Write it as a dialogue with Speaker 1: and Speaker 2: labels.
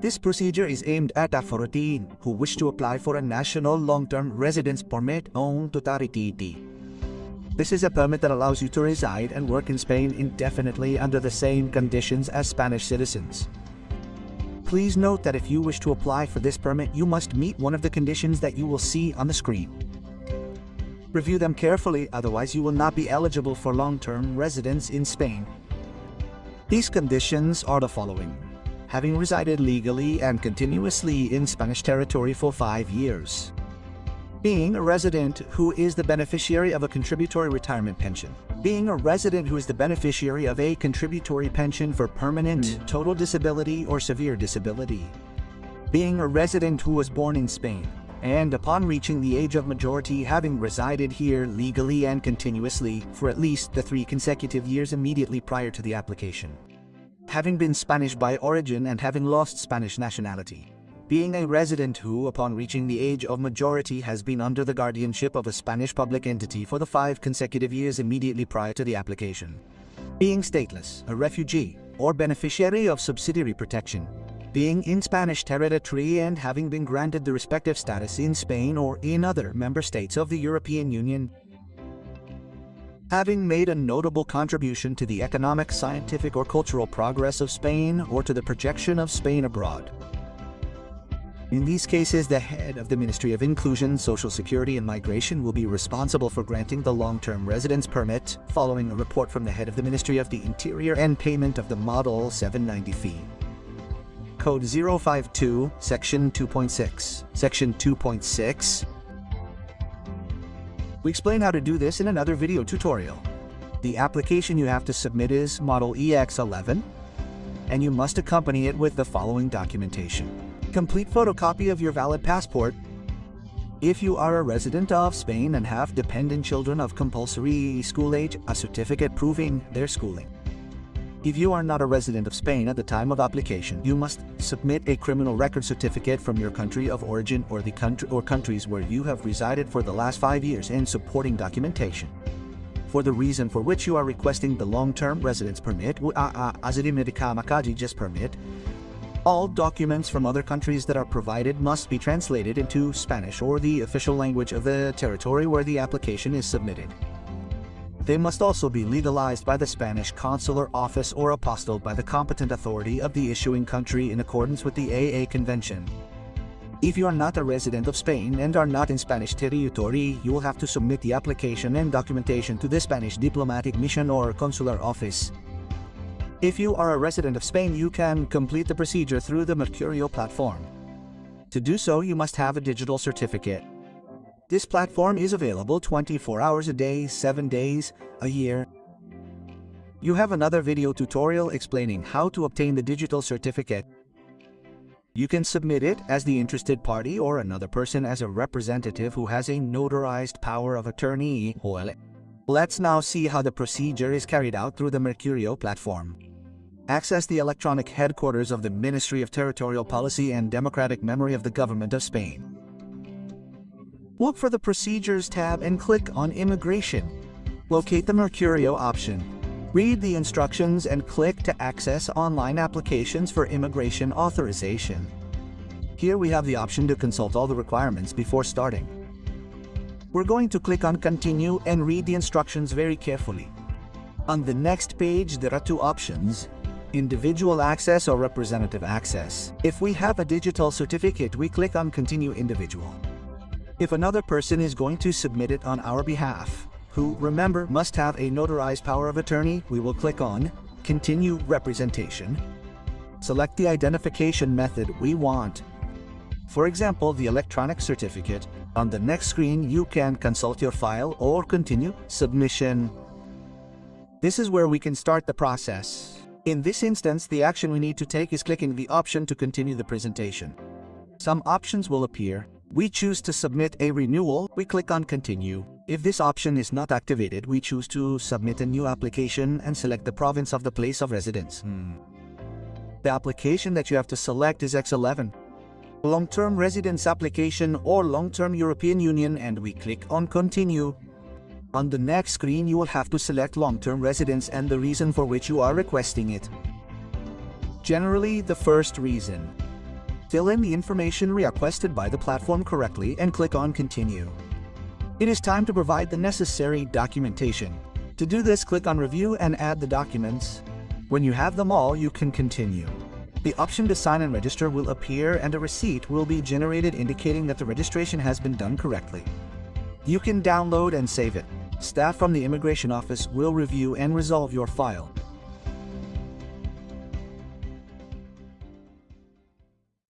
Speaker 1: This procedure is aimed at authorities who wish to apply for a national long-term residence permit on totality. This is a permit that allows you to reside and work in Spain indefinitely under the same conditions as Spanish citizens. Please note that if you wish to apply for this permit, you must meet one of the conditions that you will see on the screen. Review them carefully, otherwise you will not be eligible for long-term residence in Spain. These conditions are the following: having resided legally and continuously in Spanish territory for 5 years. Being a resident who is the beneficiary of a contributory retirement pension. Being a resident who is the beneficiary of a contributory pension for permanent, total disability or severe disability. Being a resident who was born in Spain, and upon reaching the age of majority having resided here legally and continuously for at least the 3 consecutive years immediately prior to the application. Having been Spanish by origin and having lost Spanish nationality. Being a resident who, upon reaching the age of majority, has been under the guardianship of a Spanish public entity for the 5 consecutive years immediately prior to the application. Being stateless, a refugee, or beneficiary of subsidiary protection. Being in Spanish territory and having been granted the respective status in Spain or in other member states of the European Union. Having made a notable contribution to the economic, scientific, or cultural progress of Spain or to the projection of Spain abroad. In these cases, the head of the Ministry of Inclusion, Social Security and Migration will be responsible for granting the long-term residence permit, following a report from the head of the Ministry of the Interior and payment of the Model 790 fee. Code 052, Section 2.6. Section 2.6. We explain how to do this in another video tutorial. The application you have to submit is Model EX11, and you must accompany it with the following documentation. Complete photocopy of your valid passport. If you are a resident of Spain and have dependent children of compulsory school age, a certificate proving their schooling. If you are not a resident of Spain at the time of application, you must submit a criminal record certificate from your country of origin or the country or countries where you have resided for the last 5 years and supporting documentation. For the reason for which you are requesting the long-term residence permit, permit, all documents from other countries that are provided must be translated into Spanish or the official language of the territory where the application is submitted. They must also be legalized by the Spanish consular office or apostilled by the competent authority of the issuing country in accordance with the AA Convention. If you are not a resident of Spain and are not in Spanish territory, you will have to submit the application and documentation to the Spanish diplomatic mission or consular office. If you are a resident of Spain, you can complete the procedure through the Mercurio platform. To do so, you must have a digital certificate. This platform is available 24 hours a day, 7 days, a year. You have another video tutorial explaining how to obtain the digital certificate. You can submit it as the interested party or another person as a representative who has a notarized power of attorney. Let's now see how the procedure is carried out through the Mercurio platform. Access the electronic headquarters of the Ministry of Territorial Policy and Democratic Memory of the Government of Spain. Look for the Procedures tab and click on Immigration. Locate the Mercurio option. Read the instructions and click to access online applications for immigration authorization. Here we have the option to consult all the requirements before starting. We're going to click on Continue and read the instructions very carefully. On the next page, there are 2 options: individual access or representative access. If we have a digital certificate, we click on Continue Individual. If another person is going to submit it on our behalf, who, remember, must have a notarized power of attorney, we will click on Continue Representation. Select the identification method we want. For example, the electronic certificate. On the next screen, you can consult your file or continue submission. This is where we can start the process. In this instance, the action we need to take is clicking the option to continue the presentation. Some options will appear. We choose to submit a renewal, we click on Continue. If this option is not activated, we choose to submit a new application and select the province of the place of residence. The application that you have to select is X11. Long-term residence application or long-term European Union, and we click on Continue. On the next screen, you will have to select long-term residence and the reason for which you are requesting it. Generally, the first reason. Fill in the information requested by the platform correctly and click on Continue. It is time to provide the necessary documentation. To do this, click on Review and add the documents. When you have them all, you can continue. The option to sign and register will appear and a receipt will be generated indicating that the registration has been done correctly. You can download and save it. Staff from the immigration office will review and resolve your file.